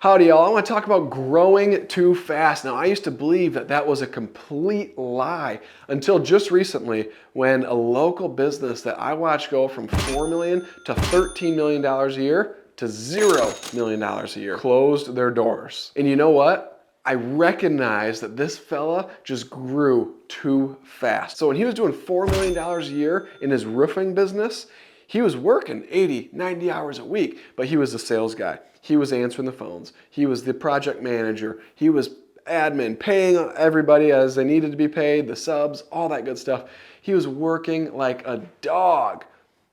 Howdy y'all, I want to talk about growing too fast. Now I used to believe that that was a complete lie until just recently when a local business that I watched go from $4 million to $13 million a year to $0 million a year closed their doors. And you know what? I recognized that this fella just grew too fast. So when he was doing $4 million a year in his roofing business, he was working 80, 90 hours a week, but he was the sales guy. He was answering the phones. He was the project manager. He was admin, paying everybody as they needed to be paid, the subs, all that good stuff. He was working like a dog,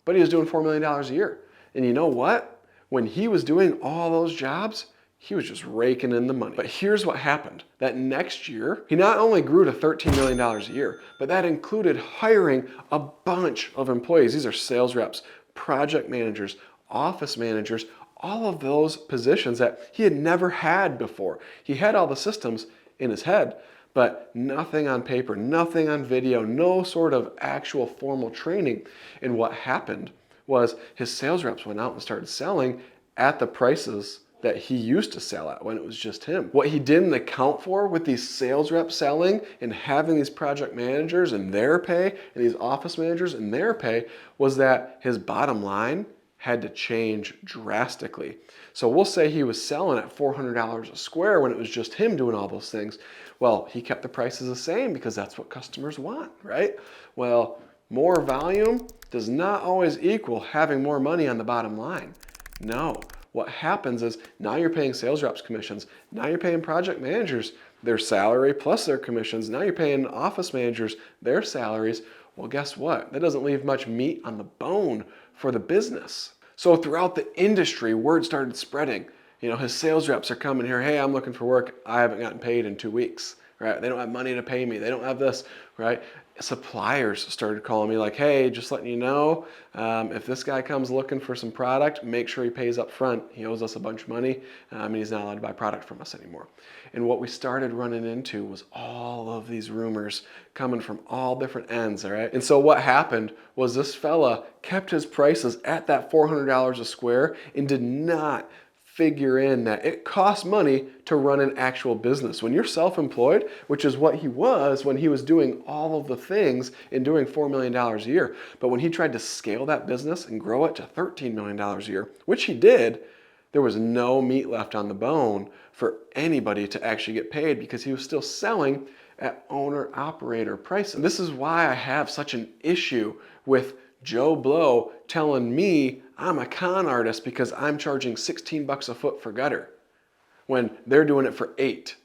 but he was doing $4 million a year. And you know what? When he was doing all those jobs, he was just raking in the money. But here's what happened. That next year, he not only grew to $13 million a year, but that included hiring a bunch of employees. These are sales reps, project managers, office managers, all of those positions that he had never had before. He had all the systems in his head, but nothing on paper, nothing on video, no sort of actual formal training. And what happened was his sales reps went out and started selling at the prices that he used to sell at when it was just him. What he didn't account for with these sales reps selling and having these project managers and their pay and these office managers and their pay was that his bottom line had to change drastically. So we'll say he was selling at $400 a square when it was just him doing all those things. Well, he kept the prices the same because that's what customers want, right? Well, more volume does not always equal having more money on the bottom line. No. What happens is now you're paying sales reps commissions. Now you're paying project managers their salary plus their commissions. Now you're paying office managers their salaries. Well, guess what? That doesn't leave much meat on the bone for the business. So throughout the industry, word started spreading. You know, his sales reps are coming here. Hey, I'm looking for work. I haven't gotten paid in 2 weeks, right? They don't have money to pay me. They don't have this, right? Suppliers started calling me like, hey, just letting you know, if this guy comes looking for some product, make sure he pays up front. He owes us a bunch of money and he's not allowed to buy product from us anymore. And what we started running into was all of these rumors coming from all different ends, all right? And so what happened was this fella kept his prices at that $400 a square and did not figure in that it costs money to run an actual business. When you're self-employed, which is what he was when he was doing all of the things and doing $4 million a year, but when he tried to scale that business and grow it to $13 million a year, which he did, there was no meat left on the bone for anybody to actually get paid because he was still selling at owner-operator prices. This is why I have such an issue with Joe Blow telling me I'm a con artist because I'm charging 16 bucks a foot for gutter when they're doing it for 8.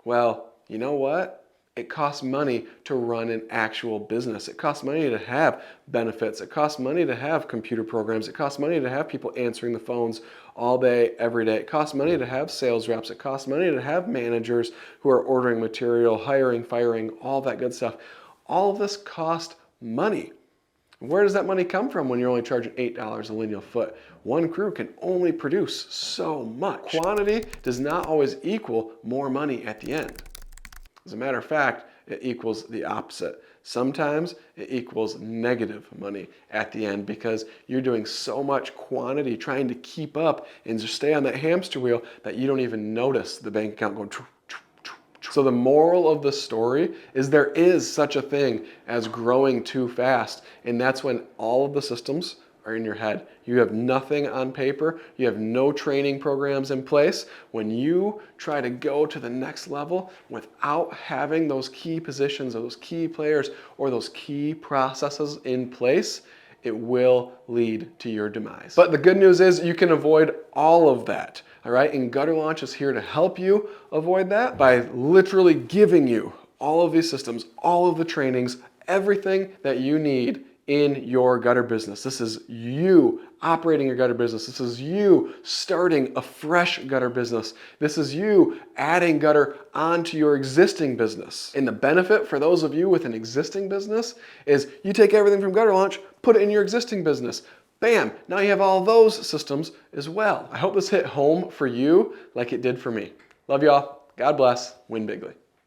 Well, you know what? It costs money to run an actual business. It costs money to have benefits. It costs money to have computer programs. It costs money to have people answering the phones all day, every day. It costs money to have sales reps. It costs money to have managers who are ordering material, hiring, firing, all that good stuff. All of this costs money. Where does that money come from when you're only charging $8 a lineal foot? One crew can only produce so much. Quantity does not always equal more money at the end. As a matter of fact, it equals the opposite. Sometimes it equals negative money at the end because you're doing so much quantity trying to keep up and just stay on that hamster wheel that you don't even notice the bank account going. So the moral of the story is there is such a thing as growing too fast, and that's when all of the systems are in your head. You have nothing on paper. You have no training programs in place. When you try to go to the next level without having those key positions or those key players or those key processes in place, it will lead to your demise. But the good news is you can avoid all of that, all right? And Gutter Launch is here to help you avoid that by literally giving you all of these systems, all of the trainings, everything that you need in your gutter business. This is you operating your gutter business. This is you starting a fresh gutter business. This is you adding gutter onto your existing business. And the benefit for those of you with an existing business is you take everything from Gutter Launch, put it in your existing business. Bam, now you have all those systems as well. I hope this hit home for you like it did for me. Love y'all. God bless. Win bigly.